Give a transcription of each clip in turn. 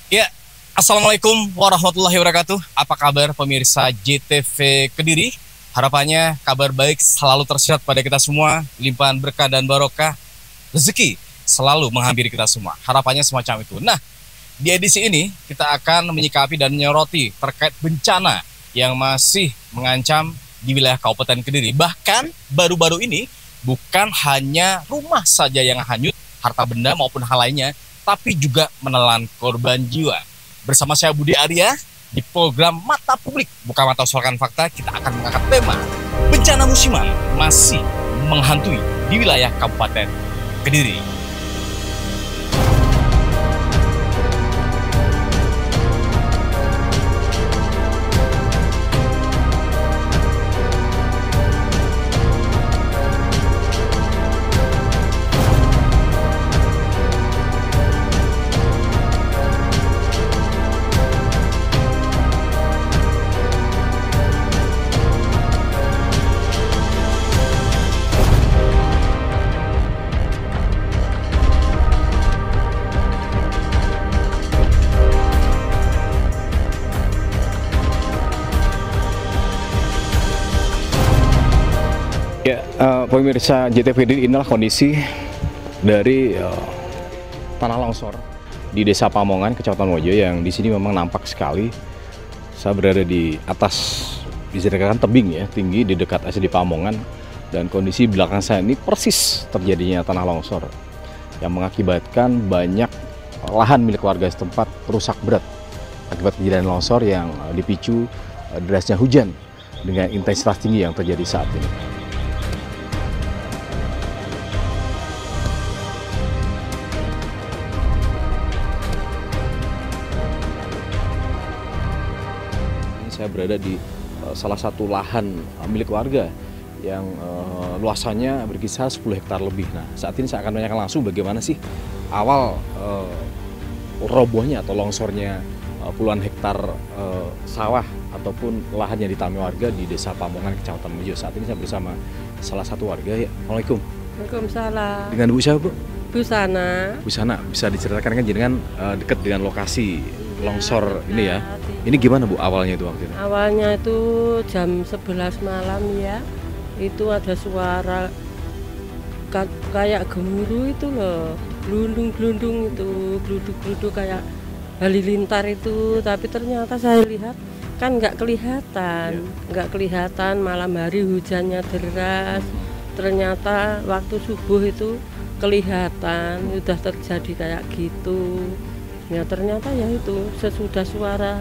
Ya, Assalamualaikum warahmatullahi wabarakatuh. Apa kabar pemirsa JTV Kediri? Harapannya kabar baik selalu tersirat pada kita semua, limpahan berkah dan barokah, rezeki selalu menghampiri kita semua. Harapannya semacam itu. Nah, di edisi ini kita akan menyikapi dan menyoroti terkait bencana yang masih mengancam di wilayah Kabupaten Kediri. Bahkan baru-baru ini bukan hanya rumah saja yang hanyut, harta benda maupun hal lainnya, tapi juga menelan korban jiwa. Bersama saya Budi Arya, di program Mata Publik, bukan Mata Usulkan Fakta, kita akan mengangkat tema bencana musiman masih menghantui di wilayah Kabupaten Kediri. Ya, pemirsa JTV, inilah kondisi dari tanah longsor di Desa Pamongan, Kecamatan Mojo, yang di sini memang nampak sekali. Saya berada di atas, bisa dikatakan tebing ya, tinggi di dekat SD Pamongan, dan kondisi belakang saya ini persis terjadinya tanah longsor yang mengakibatkan banyak lahan milik warga setempat rusak berat akibat kejadian longsor yang dipicu derasnya hujan dengan intensitas tinggi yang terjadi saat ini. Saya berada di salah satu lahan milik warga yang luasannya berkisar 10 hektar lebih. Nah, saat ini saya akan menanyakan langsung bagaimana sih awal robohnya atau longsornya puluhan hektar sawah ataupun lahan yang ditanami warga di Desa Pamongan, Kecamatan Mojo. Saat ini saya bersama salah satu warga. Ya, Assalamualaikum. Waalaikumsalam. Dengan Bu siapa, Bu? Bu Sana. Bu Sana, bisa diceritakan kan jenengan dekat dengan lokasi longsor ini ya. Ini gimana Bu awalnya itu waktu itu? Awalnya itu jam 11 malam ya. Itu ada suara kayak gemuruh itu loh. Glundung-glundung itu, gluduk-gluduk kayak halilintar itu. Tapi ternyata saya lihat kan nggak kelihatan. Nggak kelihatan, malam hari hujannya deras. Ternyata waktu subuh itu kelihatan, udah terjadi kayak gitu. Ya ternyata ya itu sesudah suara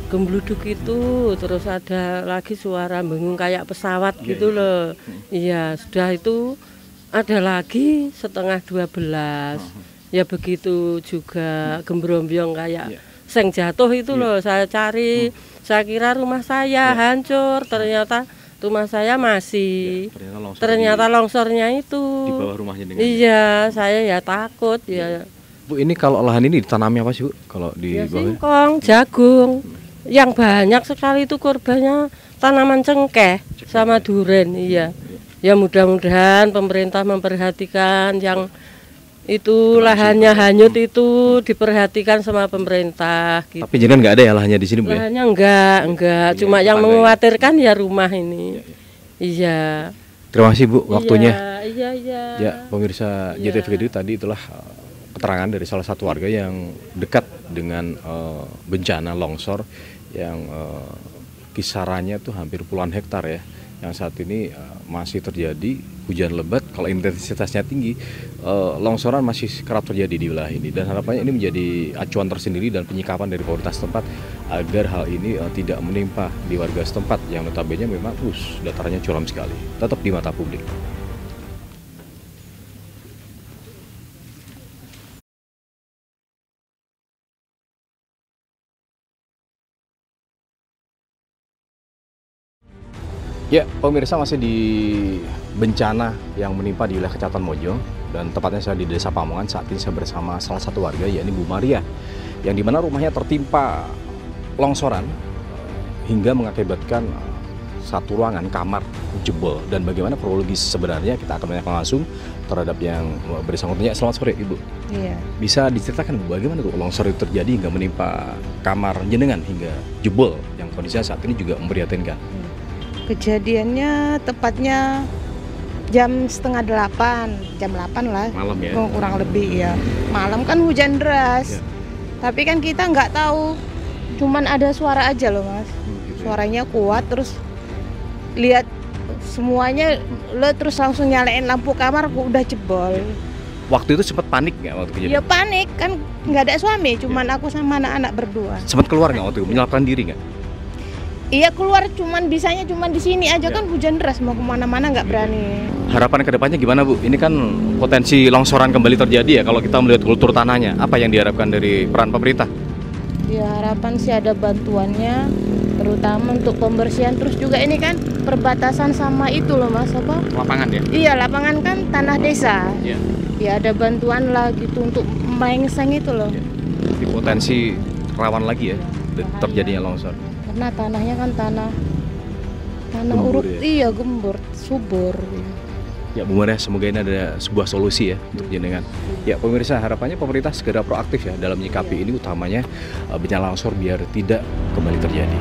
gembluduk itu terus ada lagi suara bengung kayak pesawat gitu loh. Iya, sudah itu ada lagi setengah 12. Ya begitu juga gembrombyong kayak seng jatuh itu loh. Saya cari, saya kira rumah saya hancur, ternyata rumah saya masih. Ternyata longsornya itu di bawah rumahnya dengan. Iya, saya ya takut ya. Bu, ini kalau lahan ini ditanami apa sih Bu? Kalau di Ya, bawah singkong, jagung. Yang banyak sekali itu korbannya tanaman cengkeh sama duren. Iya. Ya mudah-mudahan pemerintah memperhatikan yang itu lahannya hanyut itu diperhatikan sama pemerintah. Gitu. Tapi jangan nggak ada ya lahannya di sini Bu ya? Lahannya enggak. Cuma yang mengkhawatirkan ya rumah ini. Iya. Terima kasih Bu waktunya. Iya. Ya, pemirsa JTV Kediri, tadi itulah keterangan dari salah satu warga yang dekat dengan bencana longsor yang kisarannya tuh hampir puluhan hektar ya, yang saat ini masih terjadi hujan lebat. Kalau intensitasnya tinggi, longsoran masih kerap terjadi di wilayah ini, dan harapannya ini menjadi acuan tersendiri dan penyikapan dari pemerintah setempat agar hal ini tidak menimpa di warga setempat yang notabene memang datarannya curam sekali. Tetap di Mata Publik. Ya, pemirsa, masih di bencana yang menimpa di wilayah Kecamatan Mojo, dan tepatnya saya di Desa Pamongan. Saat ini saya bersama salah satu warga, yakni Bu Maria, yang dimana rumahnya tertimpa longsoran hingga mengakibatkan satu ruangan kamar jebol, dan bagaimana kronologis sebenarnya kita akan menanyakan langsung terhadap yang bersangkutan. Selamat sore Ibu. Iya. Bisa diceritakan Bu, bagaimana tuh longsor itu terjadi hingga menimpa kamar jenengan hingga jebol yang kondisinya saat ini juga memprihatinkan? Kejadiannya tepatnya jam setengah 8, jam 8 lah. Malam ya? Kurang lebih ya. Malam kan hujan deras. Ya. Tapi kan kita nggak tahu, cuman ada suara aja loh Mas. Gitu ya. Suaranya kuat, terus lihat semuanya lo, terus langsung nyalain lampu kamar, udah jebol. Waktu itu sempat panik nggak waktu kejadian? Ya panik, kan nggak ada suami, cuman aku sama anak-anak berdua. Sempat keluar nggak waktu itu, menyelamatkan diri nggak? Iya keluar, bisanya cuman di sini aja kan hujan deras, mau kemana-mana nggak berani. Harapan kedepannya gimana Bu? Ini kan potensi longsoran kembali terjadi ya kalau kita melihat kultur tanahnya. Apa yang diharapkan dari peran pemerintah? Ya harapan sih ada bantuannya, terutama untuk pembersihan. Terus juga ini kan perbatasan sama itu loh Mas, apa? Lapangan ya? Iya, lapangan kan tanah desa. Iya. Ya ada bantuan lah gitu untuk mengseng itu loh. Jadi potensi rawan lagi ya terjadinya longsor. Karena tanahnya kan tanah Gembur uruk, ya? iya gembur, subur. Ya Bu Maria, semoga ini ada sebuah solusi ya untuk jenengan. Ya pemirsa, harapannya pemerintah segera proaktif ya dalam menyikapi ini, utamanya bencana longsor biar tidak kembali terjadi.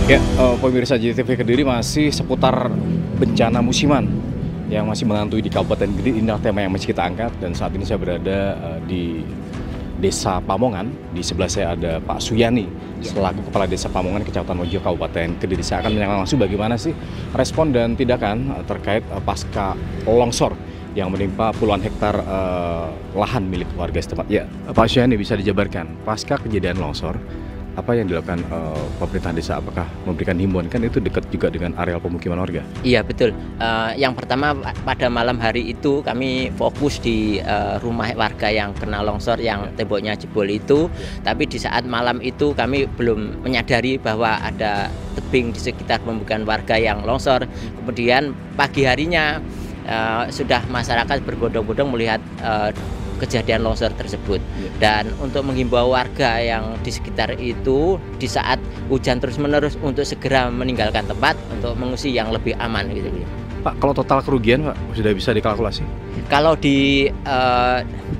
Ya, pemirsa JTV Kediri masih seputar bencana musiman yang masih menghantui di Kabupaten Kediri. Inilah tema yang masih kita angkat, dan saat ini saya berada di Desa Pamongan. Di sebelah saya ada Pak Suyani selaku Kepala Desa Pamongan, Kecamatan Mojo, Kabupaten Kediri. Saya akan menanyakan langsung bagaimana sih respon dan tindakan terkait pasca longsor yang menimpa puluhan hektar lahan milik warga setempat. Ya, Pak Suyani, bisa dijabarkan pasca kejadian longsor apa yang dilakukan pemerintah desa? Apakah memberikan himbauan, kan itu dekat juga dengan areal pemukiman warga? Iya betul. Yang pertama, pada malam hari itu kami fokus di rumah warga yang kena longsor, yang temboknya jebol itu. Tapi di saat malam itu kami belum menyadari bahwa ada tebing di sekitar pemukiman warga yang longsor. Kemudian pagi harinya sudah masyarakat berbondong-bondong melihat kejadian longsor tersebut. Dan untuk menghimbau warga yang di sekitar itu di saat hujan terus-menerus untuk segera meninggalkan tempat untuk mengungsi yang lebih aman gitu. Pak, kalau total kerugian Pak sudah bisa dikalkulasi? Kalau di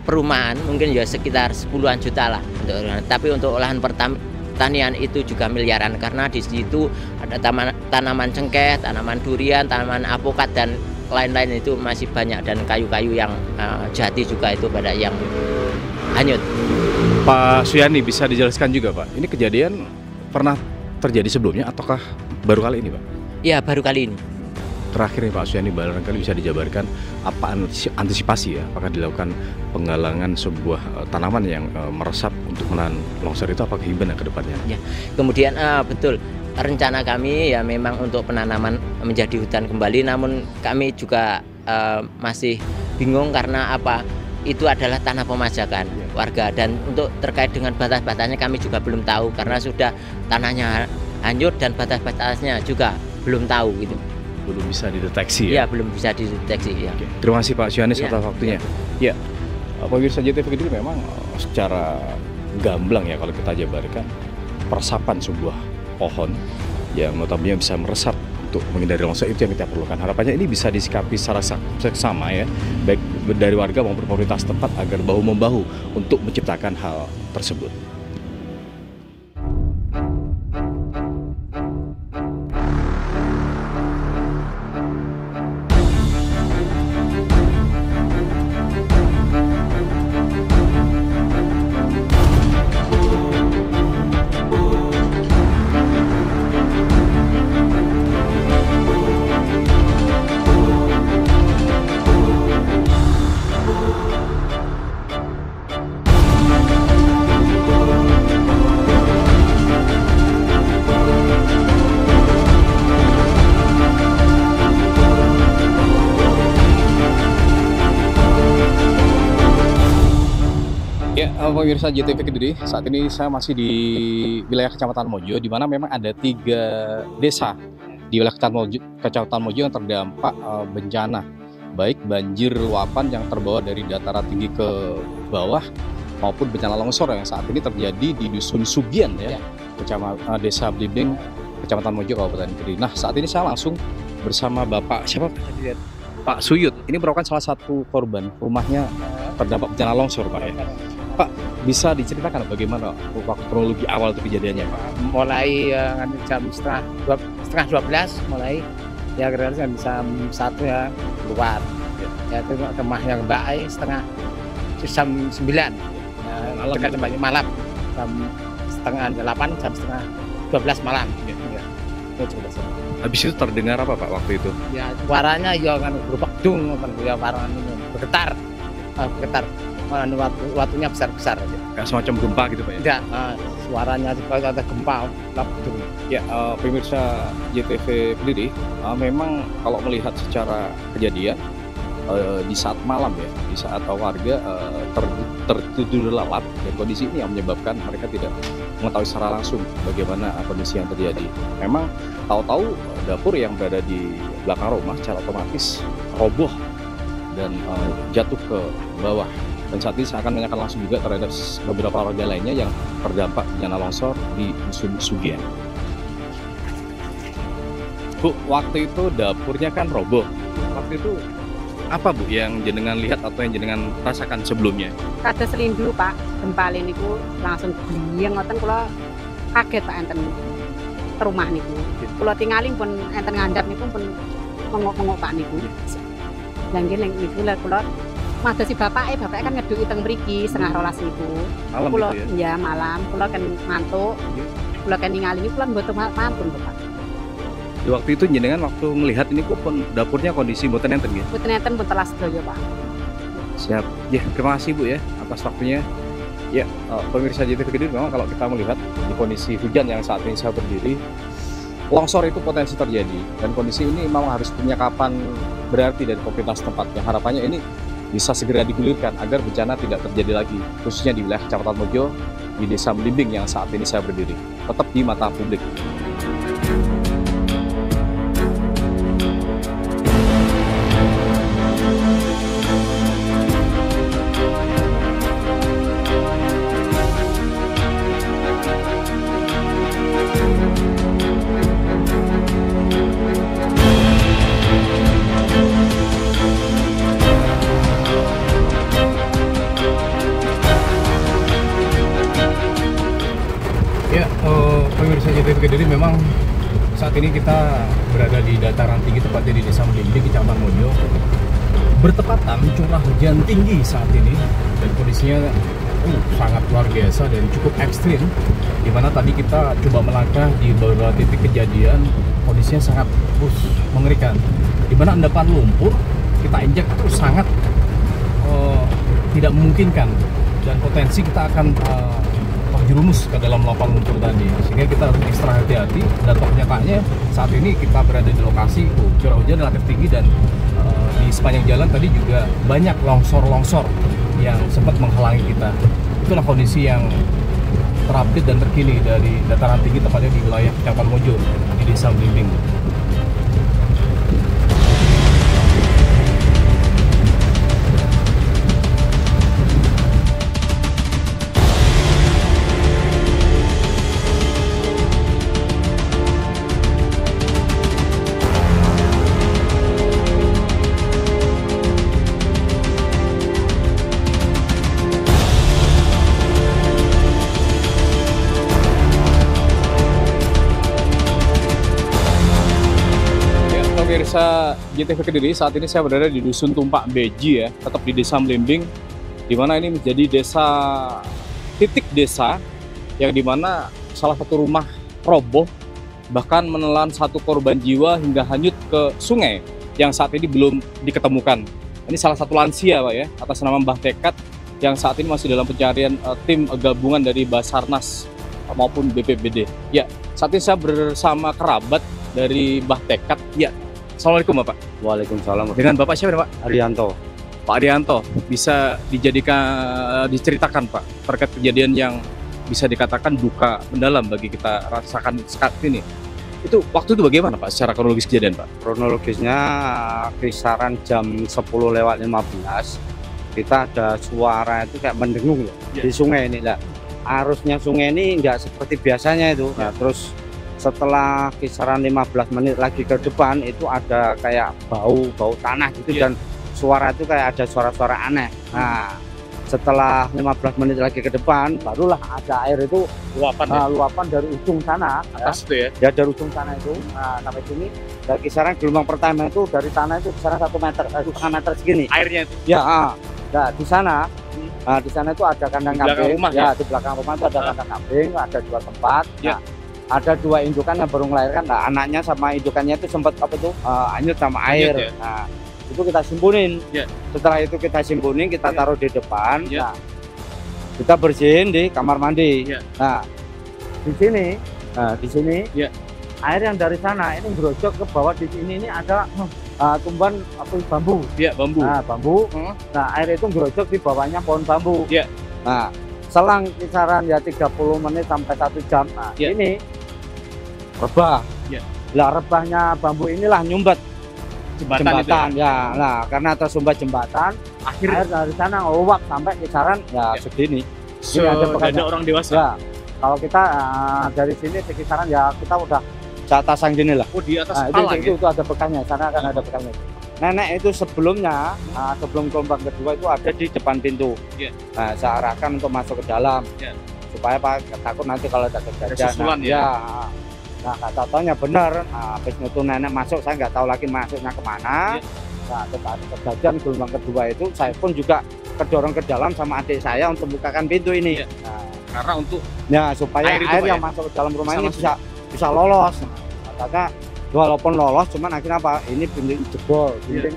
perumahan mungkin ya sekitar 10-an juta lah. Tapi untuk lahan pertanian itu juga miliaran, karena di situ ada tanaman cengkeh, tanaman durian, tanaman apokat, dan lain-lain itu masih banyak, dan kayu-kayu yang jati juga itu pada yang hanyut. Pak Suyani, bisa dijelaskan juga Pak, ini kejadian pernah terjadi sebelumnya ataukah baru kali ini Pak? Ya, baru kali ini. Terakhir nih Pak Suyani, barangkali bisa dijabarkan apa antisipasi ya, apakah dilakukan penggalangan sebuah tanaman yang meresap untuk menahan longsor itu, apakah himbauan ke depannya? Ya, kemudian betul. Rencana kami ya memang untuk penanaman menjadi hutan kembali, namun kami juga masih bingung karena apa? Itu adalah tanah pemajakan warga, dan untuk terkait dengan batas-batasnya kami juga belum tahu, karena sudah tanahnya hanyut dan batas-batasnya juga belum tahu gitu. Belum bisa dideteksi ya? Ya, belum bisa dideteksi ya. Oke. Terima kasih Pak Suyani atas waktunya. Ya, pemirsa JTV Kediri, memang secara gamblang ya kalau kita jabarkan, peresapan sebuah pohon yang notabene bisa meresap untuk menghindari longsor itu yang kita perlukan. Harapannya ini bisa disikapi secara seksama ya, baik dari warga maupun pemerintah setempat, agar bahu-membahu untuk menciptakan hal tersebut. Ya, pemirsa JTV Kediri, saat ini saya masih di wilayah Kecamatan Mojo, di mana memang ada 3 desa di wilayah Kecamatan Mojo yang terdampak bencana, baik banjir luapan yang terbawa dari dataran tinggi ke bawah maupun bencana longsor yang saat ini terjadi di Dusun Sugian ya, Desa Blimbing, Kecamatan Mojo, Kabupaten Kediri. Nah, saat ini saya langsung bersama Bapak siapa? Pak Suyut. Ini merupakan salah satu korban rumahnya terdampak bencana longsor, Pak ya. Pak, bisa diceritakan bagaimana waktu kronologi awal itu kejadiannya, Pak? Mulai jam setengah 12 mulai ya kira-kira jam 1 ya keluar. Ya itu rumah yang baik jam 9 ya, dekat malam jam setengah 8 jam setengah 12 malam ya. Habis itu terdengar apa Pak waktu itu? Ya suaranya ya kan berubah dung ya bergetar waktunya besar Kayak semacam gempa gitu Pak ya? Tidak, suaranya seperti ada gempa dung. Ya, pemirsa JTV Kediri, memang kalau melihat secara kejadian di saat malam ya, di saat warga tertidur lelap, dan kondisi ini yang menyebabkan mereka tidak mengetahui secara langsung bagaimana kondisi yang terjadi. Memang tahu-tahu dapur yang berada di belakang rumah secara otomatis roboh dan jatuh ke bawah. Dan saat ini saya akan menanyakan langsung juga terhadap beberapa warga lainnya yang terdampak bencana longsor di Dusun Sugian. Bu, waktu itu dapurnya kan roboh. Waktu itu apa Bu yang jenengan lihat atau yang jenengan rasakan sebelumnya? Kada selindu Pak, gempa niku langsung gliyeng ngoten kula kaget Pak enten rumah niku. Kula tingali pun enten ngandhap niku pun mengok-mengok Pak niku. Lan nggih niku kula madosi bapake kan ngeduki teng mriki setengah 12 niku. Malam kula itu ya? Ya malam kula kan mantuk. Kula kan ningali niku kula mboten mantun Pak. Di waktu itu jenengan waktu melihat ini kok pun dapurnya kondisi mboten enten ya? Mboten enten pun telas sedaya Pak. Siap. Ya, terima kasih Bu ya atas waktunya. Ya, pemirsa JTV Kediri, memang kalau kita melihat di kondisi hujan yang saat ini saya berdiri, longsor itu potensi terjadi dan kondisi ini memang harus penyikapan berarti dari pemerintah setempat. Yang harapannya ini bisa segera digulirkan agar bencana tidak terjadi lagi, khususnya di wilayah Kecamatan Mojo, di Desa Blimbing yang saat ini saya berdiri. Tetap di mata publik. Ya, pemirsa JTV Kediri, memang saat ini kita berada di dataran tinggi, tepatnya di Desa Blimbing, Kecamatan Mojo. Bertepatan curah hujan tinggi saat ini dan kondisinya sangat luar biasa dan cukup ekstrim. Di mana tadi kita coba melangkah di beberapa titik kejadian, kondisinya sangat mengerikan. Di mana endapan lumpur kita injak itu sangat tidak memungkinkan dan potensi kita akan terjerumus ke dalam lapang lumpur tadi, sehingga kita harus ekstra hati-hati. Dan kenyataannya saat ini kita berada di lokasi curah hujan relatif tinggi dan di sepanjang jalan tadi juga banyak longsor-longsor yang sempat menghalangi kita. Itulah kondisi yang terupdate dan terkini dari dataran tinggi, tepatnya di wilayah Kecamatan Mojo di Desa Blimbing. Pemirsa JTV Kediri, saat ini saya berada di Dusun Tumpak Beji ya, tetap di Desa Blimbing, di mana ini menjadi titik desa yang dimana salah satu rumah roboh, bahkan menelan satu korban jiwa hingga hanyut ke sungai yang saat ini belum diketemukan. Ini salah satu lansia Pak ya, atas nama Mbah Tekat, yang saat ini masih dalam pencarian tim gabungan dari Basarnas maupun BPBD. Ya, saat ini saya bersama kerabat dari Mbah Tekat. Ya, Assalamualaikum Bapak. Waalaikumsalam. Dengan Bapak siapa Pak? Arianto. Pak Arianto, bisa diceritakan Pak terkait kejadian yang bisa dikatakan duka mendalam bagi kita rasakan saat ini. Itu waktu itu bagaimana Pak secara kronologis kejadian Pak? Kronologisnya kisaran jam 10:15 kita ada suara itu kayak mendengung ya, di sungai ini lah. Arusnya sungai ini nggak seperti biasanya itu. Nah, terus setelah kisaran 15 menit lagi ke depan itu ada kayak bau tanah gitu dan suara itu kayak ada suara-suara aneh. Nah, setelah 15 menit lagi ke depan barulah ada air itu luapan dari ujung sana atas itu ya. Ya dari ujung sana itu. Nah, sampai sini dari kisaran gelombang pertama itu dari tanah itu kisaran 1 meter, 1,5 meter segini. Airnya itu. Ya, nah di sana di sana itu ada kandang kambing. Rumah, ya, di belakang rumah itu ada kandang kambing, ada 2 tempat. Ya. Nah, ada 2 indukan yang baru melahirkan. Nah, anaknya sama indukannya itu sempat hanyut sama air. Ya. Nah, itu kita simpunin. Ya. Setelah itu kita simpunin, kita taruh di depan. Nah, kita bersihin di kamar mandi. Nah, di sini air yang dari sana ini berojok ke bawah. Di sini ini ada tumbuhan bambu. Bambu. Nah, bambu. Nah, air itu berojok di bawahnya pohon bambu. Nah, selang kisaran 30 menit sampai 1 jam. Nah, ini rebah. Lah, rebahnya bambu inilah nyumbat jembatan ya. Nah, karena tersumbat jembatan, air dari sana ngeluap sampai kisaran segini. Ini ada orang dewasa. Ya, kalau kita dari sini sekisaran kita udah di atas yang gini lah. Oh, di atas itu ada bekasnya. Sana kan ada bekasnya. Nenek itu sebelumnya sebelum gelombang kedua itu ada di depan pintu. Nah, saya arahkan untuk masuk ke dalam supaya takut nanti kalau ada kejadian. Nah, kata-katanya benar. Habis itu nenek masuk, saya nggak tahu lagi masuknya kemana. Nah, setelah kejadian gelombang kedua itu, saya pun juga kedorong ke dalam sama adik saya untuk bukakan pintu ini. Nah, karena untuk supaya air yang masuk ke dalam rumah ini bisa lolos. Nah, katanya walaupun lolos, cuman akhirnya apa? Ini pintu jebol. Dinding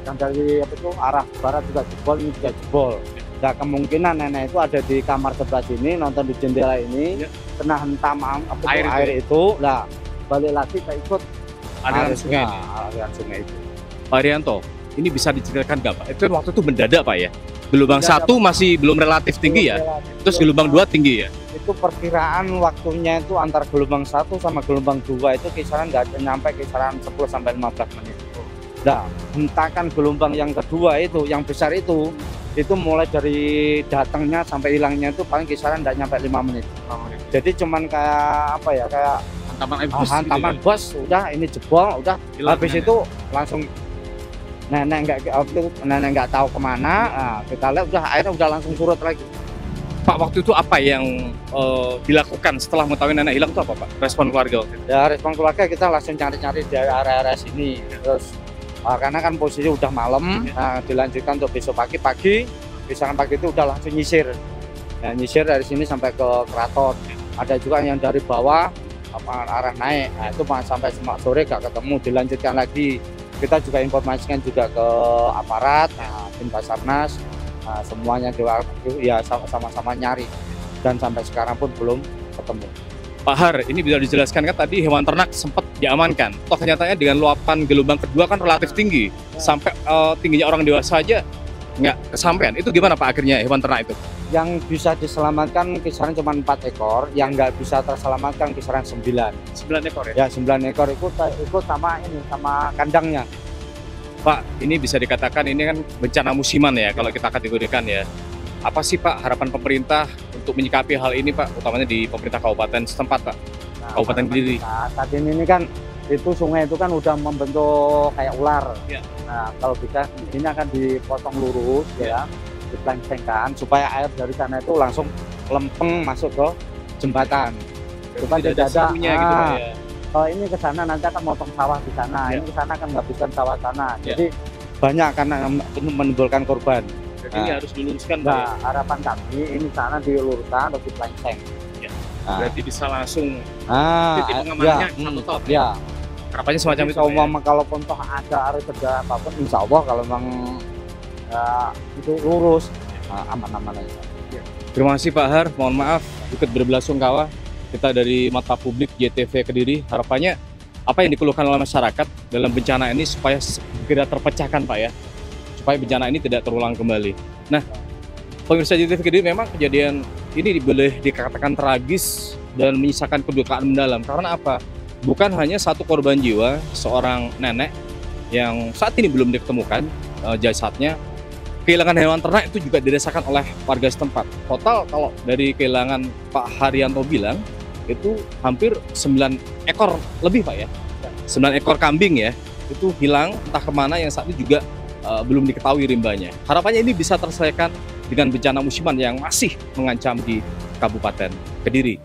yang dari arah barat juga jebol, ini juga jebol. Nah, kemungkinan nenek itu ada di kamar sebelah sini, nonton di jendela ini, kena hentam air itu, lah balik lagi ke ikut aliran sungai itu. Pak Arianto, ini bisa diceritakan nggak Pak? Itu waktu itu mendadak Pak ya? Gelombang 1 masih belum relatif tinggi ya? Terus gelombang 2 tinggi ya? Itu perkiraan waktunya itu antara gelombang 1 sama gelombang 2 itu kisaran nggak nyampe kisaran 10 sampai 15 menit. Nah, hentakan gelombang yang kedua itu, yang besar itu mulai dari datangnya sampai hilangnya itu paling kisaran nggak nyampe 5 menit. Jadi cuman kayak kayak hantaman bos, udah ini jebol, udah habis itu langsung nenek nggak tahu kemana. Nah, kita lihat udah airnya udah langsung surut lagi. Pak, waktu itu apa yang dilakukan setelah mengetahui nenek hilang itu apa Pak? Respon keluarga? Ya, respon keluarga kita langsung cari-cari di area-area sini. Terus karena kan posisi udah malam, dilanjutkan untuk besok pagi, kisaran pagi itu udah langsung nyisir. Nah, nyisir dari sini sampai ke keraton. Ada juga yang dari bawah arah naik. Nah, itu sampai sore gak ketemu, dilanjutkan lagi. Kita juga informasikan juga ke aparat, tim Basarnas, semuanya sama-sama nyari. Dan sampai sekarang pun belum ketemu. Pak Har, ini bisa dijelaskan kan tadi hewan ternak sempat diamankan. Toh kenyataannya dengan luapan gelombang kedua kan relatif tinggi. Sampai tingginya orang dewasa aja nggak kesampaian. Itu gimana Pak akhirnya hewan ternak itu? Yang bisa diselamatkan kisaran cuma 4 ekor, yang nggak bisa terselamatkan kisaran 9. 9 ekor ya? Ya, 9 ekor ikut sama kandangnya. Pak, ini bisa dikatakan ini kan bencana musiman ya kalau kita kategorikan ya. Apa sih Pak harapan pemerintah untuk menyikapi hal ini Pak, utamanya di pemerintah kabupaten setempat Pak, Kabupaten Kediri? Saat ini kan itu sungai itu kan udah membentuk kayak ular. Nah, kalau bisa ini akan dipotong lurus dipelengsengkan supaya air dari sana itu langsung lempeng masuk ke jembatan. Supaya tidak ada gitu Pak ya. Kalau ini ke sana nanti akan motong sawah di sana, ini ke sana akan menghabiskan sawah sana. Jadi banyak karena menimbulkan korban. Jadi ini harus diluruskan Pak. Nah, harapan kami ini sana diluruskan atau dipelengseng. Berarti bisa langsung titik pengamanannya satu top. Ya. Harapannya semacam itu. Kalaupun toh ada arus kerja apapun, insya Allah kalau memang itu lurus, aman-aman aja. Terima kasih Pak Har, mohon maaf ikut berbelasungkawa. Kita dari Mata Publik JTV Kediri, harapannya apa yang dikeluhkan oleh masyarakat dalam bencana ini supaya segera terpecahkan Pak ya, supaya bencana ini tidak terulang kembali. Nah, pemirsa JTV Kediri, memang kejadian ini boleh dikatakan tragis dan menyisakan kedukaan mendalam. Karena apa? Bukan hanya satu korban jiwa, seorang nenek yang saat ini belum ditemukan jasadnya, kehilangan hewan ternak itu juga dirasakan oleh warga setempat. Total kalau dari kehilangan Pak Haryanto bilang itu hampir 9 ekor lebih Pak ya. 9 ekor kambing ya, itu hilang entah kemana yang saat ini juga belum diketahui rimbanya. Harapannya ini bisa terselesaikan dengan bencana musiman yang masih mengancam di Kabupaten Kediri.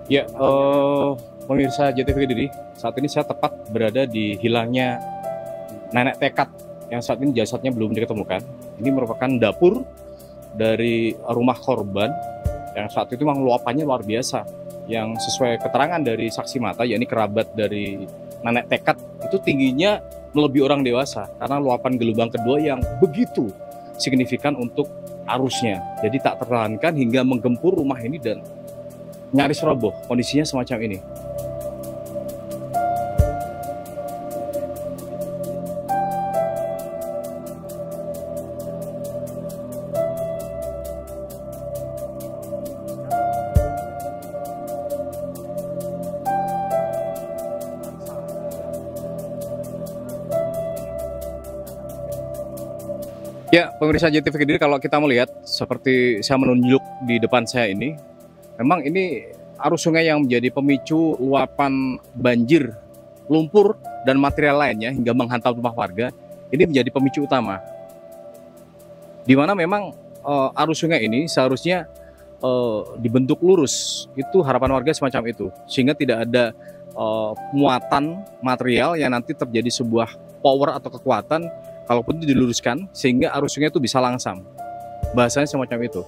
Ya, pemirsa JTV Kediri, saat ini saya tepat berada di hilangnya nenek tekad yang saat ini jasadnya belum diketemukan. Ini merupakan dapur dari rumah korban yang saat itu memang luapannya luar biasa. Yang sesuai keterangan dari saksi mata, yakni kerabat dari nenek tekad, itu tingginya melebihi orang dewasa karena luapan gelombang kedua yang begitu signifikan untuk arusnya. Jadi tak tertahankan hingga menggempur rumah ini dan nyaris roboh, kondisinya semacam ini. Ya, pemirsa JTV Kediri, kalau kita melihat seperti saya menunjuk di depan saya ini, memang ini arus sungai yang menjadi pemicu luapan banjir, lumpur, dan material lainnya hingga menghantam rumah warga. Ini menjadi pemicu utama. Di mana memang arus sungai ini seharusnya dibentuk lurus. Itu harapan warga semacam itu. Sehingga tidak ada muatan material yang nanti terjadi sebuah power atau kekuatan kalaupun itu diluruskan sehingga arus sungai itu bisa langsam. Bahasanya semacam itu.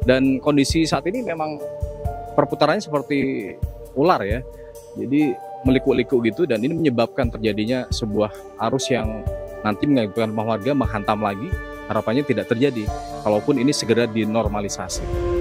Dan kondisi saat ini memang perputarannya seperti ular ya, jadi meliku-liku gitu, dan ini menyebabkan terjadinya sebuah arus yang nanti mengakibatkan rumah warga menghantam lagi. Harapannya tidak terjadi, kalaupun ini segera dinormalisasi.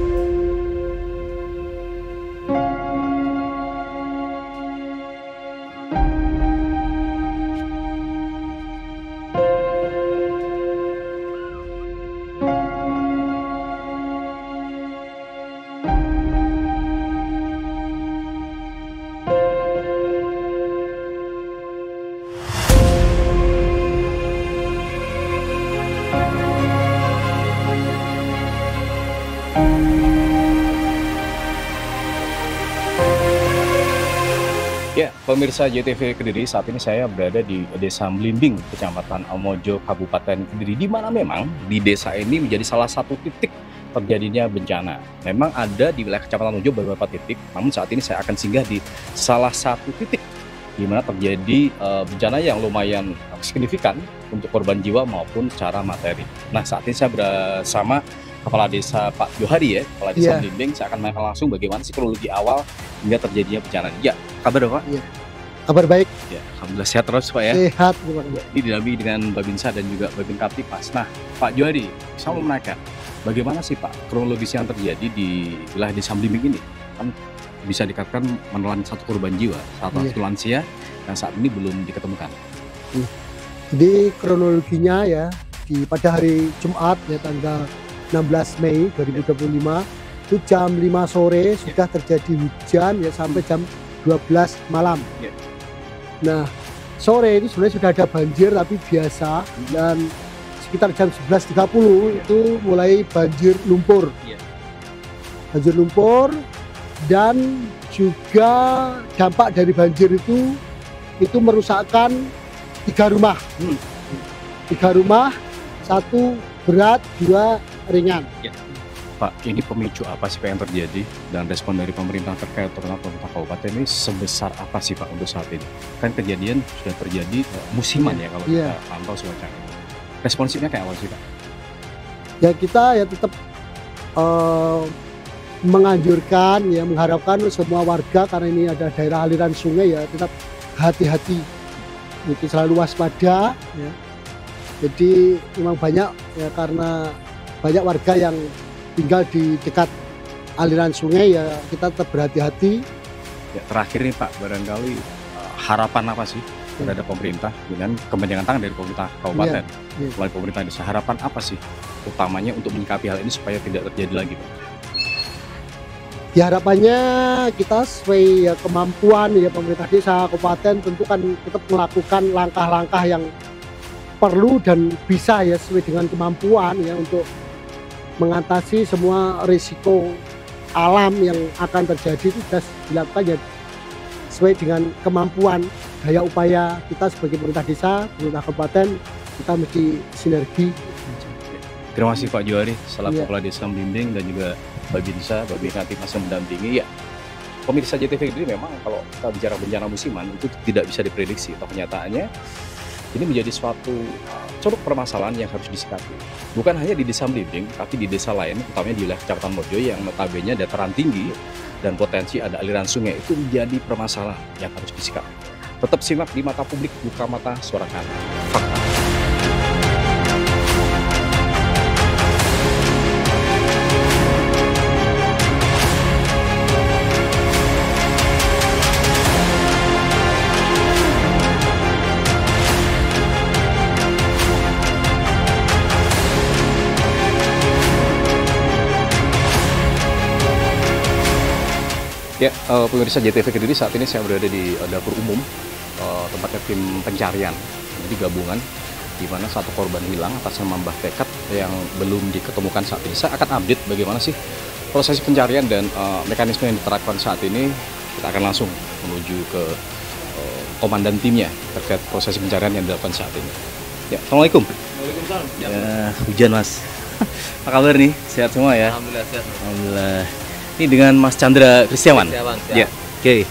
Ya, pemirsa JTV Kediri, saat ini saya berada di Desa Mlimbing, Kecamatan Amojo, Kabupaten Kediri, di mana memang di desa ini menjadi salah satu titik terjadinya bencana. Memang ada di wilayah Kecamatan Amojo beberapa titik, namun saat ini saya akan singgah di salah satu titik di mana terjadi bencana yang lumayan signifikan untuk korban jiwa maupun secara materi. Nah, saat ini saya bersama Kepala Desa Pak Johari ya, Kepala Desa Mlimbing. Saya akan menanyakan langsung bagaimana sih kronologi awal hingga terjadinya bencana. Ya, kabar Pak? Iya. Kabar baik. Ya, alhamdulillah sehat terus Pak ya. Sehat. Ini didampingi dengan Babinsa dan juga Babin Kaptipas. Nah, Pak Johari, saya mau menanyakan, bagaimana sih Pak kronologis yang terjadi di wilayah Desa Mlimbing ini? Kan bisa dikatakan menelan satu korban jiwa, satu lansia yang saat ini belum diketemukan. Jadi kronologinya ya, pada hari Jumat ya tanggal 16 Mei 2025 itu jam 5 sore sudah terjadi hujan ya sampai jam 12 malam. Nah, sore ini sebenarnya sudah ada banjir tapi biasa, dan sekitar jam 11.30 itu mulai banjir lumpur. Banjir lumpur, dan juga dampak dari banjir itu merusakkan 3 rumah. 3 rumah, 1 berat, 2 ringan. Pak, ini pemicu apa sih Pak yang terjadi, dan respon dari pemerintah terkait terutama pemerintah kabupaten ini sebesar apa sih Pak untuk saat ini? Kan kejadian sudah terjadi musiman ya kalau kita pantau semacam ini. Responsifnya kayak apa sih Pak? Ya kita ya tetap menganjurkan ya, mengharapkan semua warga, karena ini ada daerah aliran sungai ya, tetap hati-hati, itu selalu waspada ya. Jadi memang banyak ya, karena banyak warga yang tinggal di dekat aliran sungai ya, kita tetap berhati-hati. Ya, terakhir nih Pak, barangkali harapan apa sih terhadap pemerintah dengan kemenjangan tangan dari pemerintah kabupaten melalui pemerintah desa? Harapan apa sih utamanya untuk menyikapi hal ini supaya tidak terjadi lagi, Pak? Ya harapannya kita sesuai ya kemampuan ya pemerintah desa kabupaten tentu kan tetap melakukan langkah-langkah yang perlu dan bisa ya sesuai dengan kemampuan ya untuk mengatasi semua risiko alam yang akan terjadi itu sudah dilakukan ya sesuai dengan kemampuan daya upaya kita sebagai pemerintah desa, pemerintah kabupaten, kita mesti sinergi. Terima kasih Pak Juari selaku Kepala Desa Membimbing dan juga Mbak Binsa, Mbak Binati masih mendampingi. Ya, pemirsa JTV ini memang kalau kita bicara bencana musiman itu tidak bisa diprediksi. Atau kenyataannya ini menjadi suatu curug permasalahan yang harus disikapi. Bukan hanya di Desa Membimbing, tapi di desa lain, utamanya di wilayah Kecamatan Mojo yang notabene dataran tinggi dan potensi ada aliran sungai itu menjadi permasalahan yang harus disikapi. Tetap simak di Mata Publik, buka mata, suarakan fakta. Ya, pemirsa JTV Kediri, saat ini saya berada di dapur umum, tempatnya tim pencarian, jadi gabungan, di mana satu korban hilang atas nama Mbah Tekat yang belum diketemukan saat ini. Saya akan update bagaimana sih proses pencarian dan mekanisme yang diterapkan saat ini. Kita akan langsung menuju ke komandan timnya terkait proses pencarian yang dilakukan saat ini. Ya, Assalamualaikum. Waalaikumsalam. Ya, hujan Mas. Apa kabar nih? Sehat semua ya? Alhamdulillah sehat. Alhamdulillah. Ini dengan Mas Chandra Kristiawan. Ya, oke.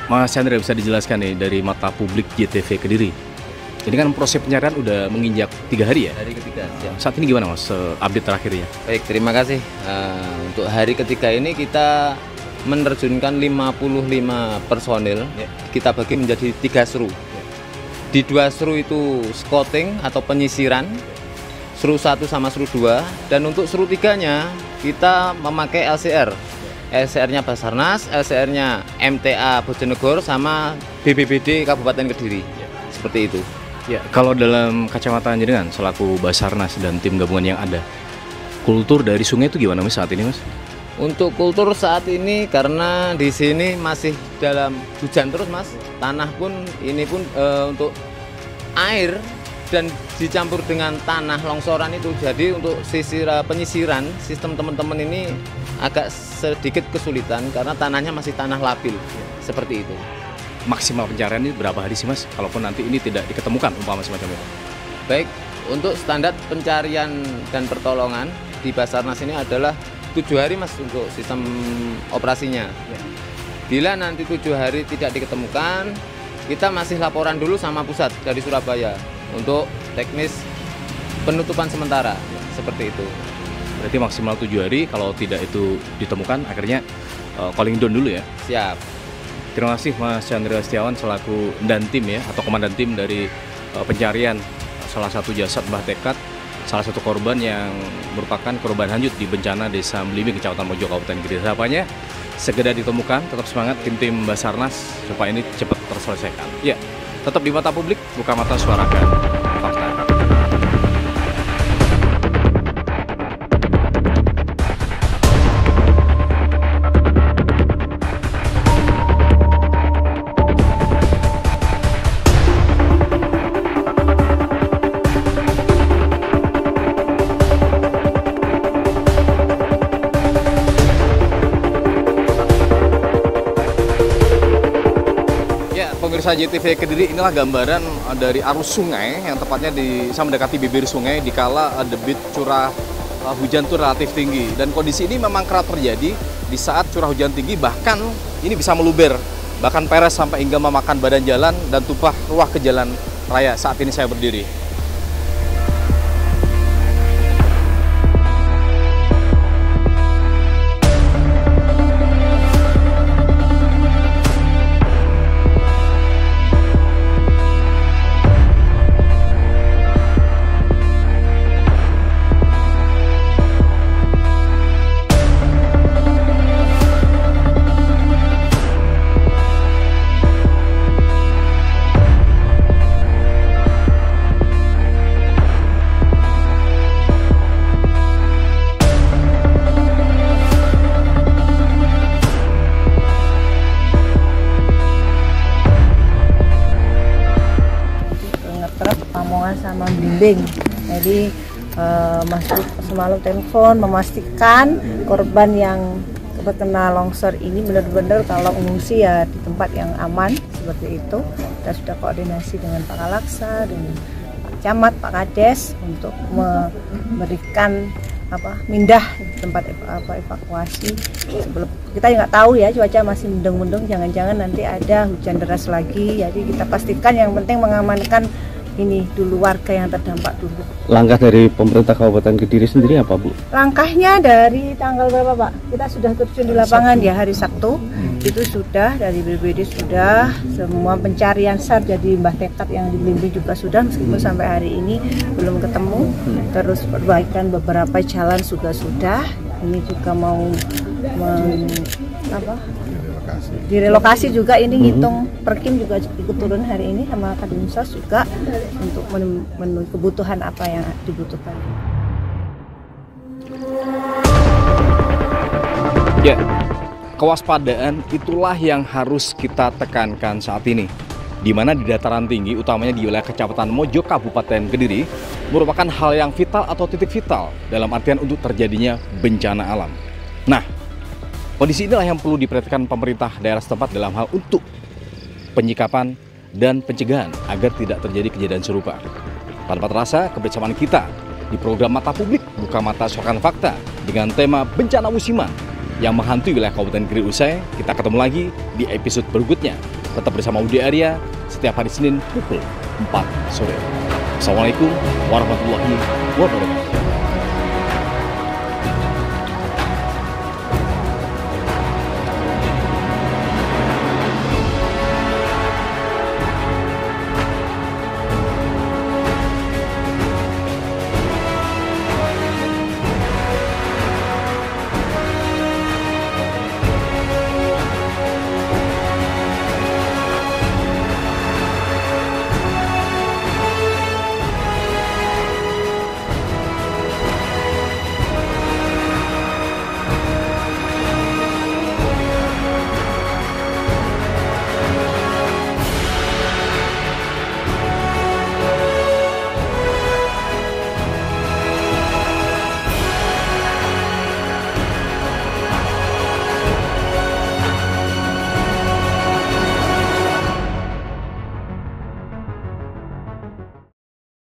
Mas Chandra, bisa dijelaskan nih dari Mata Publik JTV Kediri. Ini kan proses pencarian udah menginjak 3 hari ya? Hari ketiga. Saat ini gimana Mas, update terakhirnya? Baik, terima kasih. Untuk hari ketiga ini kita menerjunkan 55 personil. Kita bagi menjadi 3 seru. Di 2 seru itu scouting atau penyisiran. Seru 1 sama seru 2, dan untuk seru 3-nya kita memakai LCR. LCR-nya Basarnas, LCR-nya MTA Bojonegoro sama BPBD Kabupaten Kediri. Seperti itu. Ya, kalau dalam kacamata jenengan selaku Basarnas dan tim gabungan yang ada, kultur dari sungai itu gimana Mas saat ini Mas? Untuk kultur saat ini karena di sini masih dalam hujan terus Mas. Tanah pun ini pun untuk air dan dicampur dengan tanah longsoran itu, jadi untuk penyisiran sistem teman-teman ini agak sedikit kesulitan karena tanahnya masih tanah labil seperti itu. Maksimal pencarian ini berapa hari sih Mas kalaupun nanti ini tidak diketemukan umpama semacam itu? Baik, untuk standar pencarian dan pertolongan di Basarnas ini adalah 7 hari Mas untuk sistem operasinya. Bila nanti 7 hari tidak diketemukan, kita masih laporan dulu sama pusat dari Surabaya untuk teknis penutupan sementara, seperti itu. Berarti maksimal 7 hari, kalau tidak itu ditemukan akhirnya calling down dulu ya? Siap. Terima kasih Mas Chandra Setiawan selaku dan tim ya, atau komandan tim dari pencarian salah satu jasad Mbah Tekat, salah satu korban yang merupakan korban hanyut di bencana Desa Membimbing Kecamatan Mojo Kabupaten Kediri. Harapannya segera ditemukan, tetap semangat tim-tim Basarnas supaya ini cepat terselesaikan. Ya. Tetap di Mata Publik, buka mata, suarakan fakta. Pemirsa JTV Kediri, inilah gambaran dari arus sungai yang tepatnya saya mendekati bibir sungai dikala debit curah hujan itu relatif tinggi, dan kondisi ini memang kerap terjadi di saat curah hujan tinggi, bahkan ini bisa meluber, bahkan peres sampai hingga memakan badan jalan dan tumpah ruah ke jalan raya saat ini saya berdiri. pembimbing. Jadi masuk semalam telepon memastikan korban yang terkena longsor ini benar-benar kalau mengungsi ya di tempat yang aman seperti itu. Kita sudah koordinasi dengan Pak Kalaksa, dengan Pak Camat, Pak Kades untuk memberikan mindah di tempat evakuasi. Sebelum kita nggak tahu ya, cuaca masih mendung-mendung, jangan-jangan nanti ada hujan deras lagi. Jadi kita pastikan yang penting mengamankan ini dulu warga yang terdampak dulu. Langkah dari pemerintah Kabupaten Kediri sendiri apa, Bu? Langkahnya dari tanggal berapa, Pak? Kita sudah terjun di lapangan ya hari Sabtu. Itu sudah dari BPBD sudah semua pencarian SAR, jadi Mbah Tekat yang di Blimbing juga sudah, meskipun sampai hari ini belum ketemu. Terus perbaikan beberapa jalan juga sudah. Ini juga mau direlokasi juga, ini ngitung Perkim juga ikut turun hari ini sama Kadinsos juga untuk memenuhi kebutuhan apa yang dibutuhkan. Ya, kewaspadaan itulah yang harus kita tekankan saat ini, di mana di dataran tinggi, utamanya di wilayah Kecamatan Mojo, Kabupaten Kediri, merupakan hal yang vital atau titik vital dalam artian untuk terjadinya bencana alam. Nah, kondisi inilah yang perlu diperhatikan pemerintah daerah setempat dalam hal untuk penyikapan dan pencegahan agar tidak terjadi kejadian serupa. Tanpa terasa, kebersamaan kita di program Mata Publik Buka Mata Sokan Fakta dengan tema bencana musiman yang menghantui wilayah Kabupaten Kediri usai. Kita ketemu lagi di episode berikutnya. Tetap bersama Udi Arya setiap hari Senin pukul 4 sore. Assalamualaikum warahmatullahi wabarakatuh.